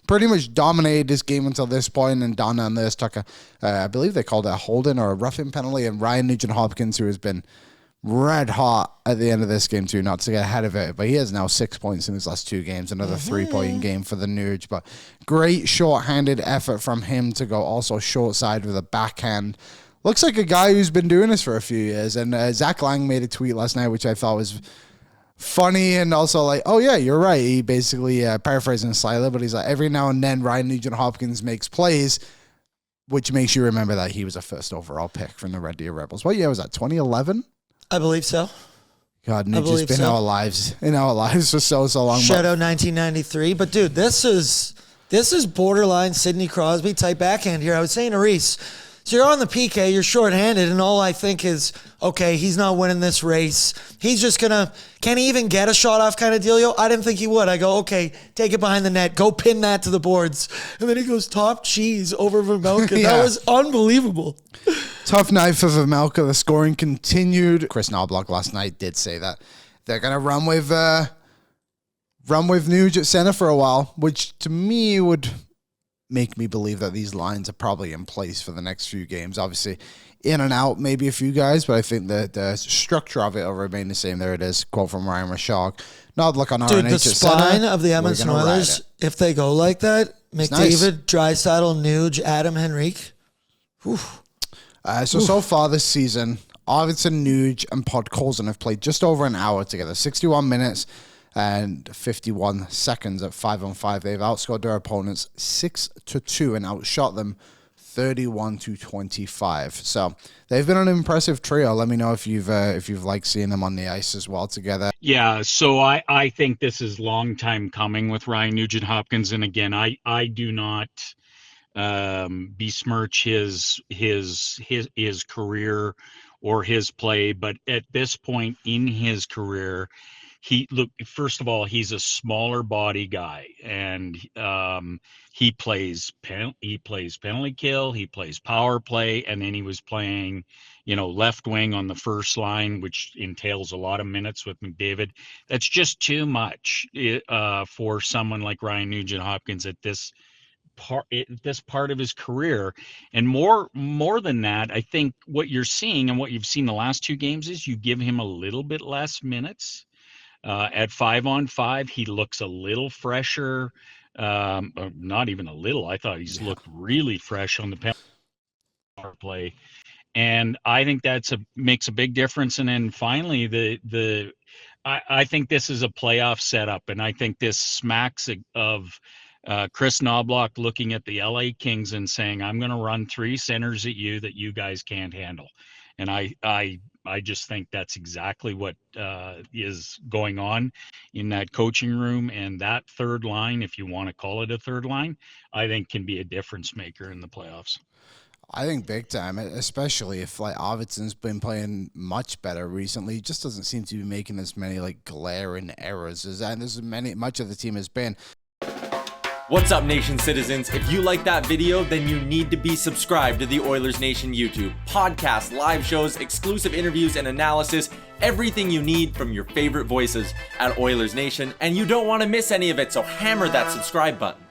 pretty much dominated this game until this point, and Don on this took I believe they called it a holding or a roughing penalty, and Ryan Nugent-Hopkins, who has been red hot at the end of this game too, not to get ahead of it, but he has now 6 points in his last 2 games, another 3-point game for the Nuge. But great short-handed effort from him to go also short side with a backhand. Looks like a guy who's been doing this for a few years. And Zach Lang made a tweet last night, which I thought was funny and also like, oh yeah, you're right. He basically paraphrasing slightly, but he's like, every now and then Ryan Nugent-Hopkins makes plays, which makes you remember that he was a first overall pick from the Red Deer Rebels. What year was that? 2011? I believe so. God, Nuge's been in our lives for so long. Shadow 1993. But dude, this is borderline Sidney Crosby type backhand here. I was saying to Reese, so you're on the PK, you're shorthanded, and all I think is, okay, he's not winning this race. He's just gonna, can he even get a shot off kind of dealio? I didn't think he would. I go, okay, take it behind the net, go pin that to the boards. And then he goes top cheese over Vermelka. Yeah. That was unbelievable. Tough night for Vermelka. The scoring continued. Chris Knobloch last night did say that they're going to run with Nuge at center for a while, which to me would make me believe that these lines are probably in place for the next few games. Obviously, in and out, maybe a few guys, but I think the structure of it will remain the same. There it is. Quote from Ryan Rashog. Knobloch on RNH Dude, the at spine center, of the Edmonton Oilers, if they go like that, McDavid, Draisaitl, Nuge, Adam, Henrique. Whew. So far this season, Arvidsson, Nuge, and Podkolzin have played just over an hour together, 61 minutes and 51 seconds at 5-on-5. They've outscored their opponents 6-2 and outshot them 31-25. So they've been an impressive trio. Let me know if you've liked seeing them on the ice as well together. Yeah, so I think this is long time coming with Ryan Nugent-Hopkins, and again, I do not besmirch his career or his play, but at this point in his career, first of all, he's a smaller body guy, and he plays penalty kill, he plays power play, and then he was playing, left wing on the first line, which entails a lot of minutes with McDavid. That's just too much for someone like Ryan Nugent-Hopkins at this part of his career. And more than that, I think what you're seeing and what you've seen the last 2 games is you give him a little bit less minutes. At 5-on-5, he looks a little fresher. Not even a little. I thought he's looked really fresh on the power play, and I think makes a big difference. And then finally, I think this is a playoff setup, and I think this smacks of Chris Knobloch looking at the LA Kings and saying, I'm going to run 3 centers at you that you guys can't handle. And I just think that's exactly what is going on in that coaching room. And that third line, if you want to call it a third line, I think can be a difference maker in the playoffs. I think big time, especially if Arvidsson's been playing much better recently. He just doesn't seem to be making as many glaring errors as much of the team has been. What's up, Nation citizens? If you like that video, then you need to be subscribed to the Oilers Nation YouTube. Podcasts, live shows, exclusive interviews, and analysis. Everything you need from your favorite voices at Oilers Nation. And you don't want to miss any of it, so hammer that subscribe button.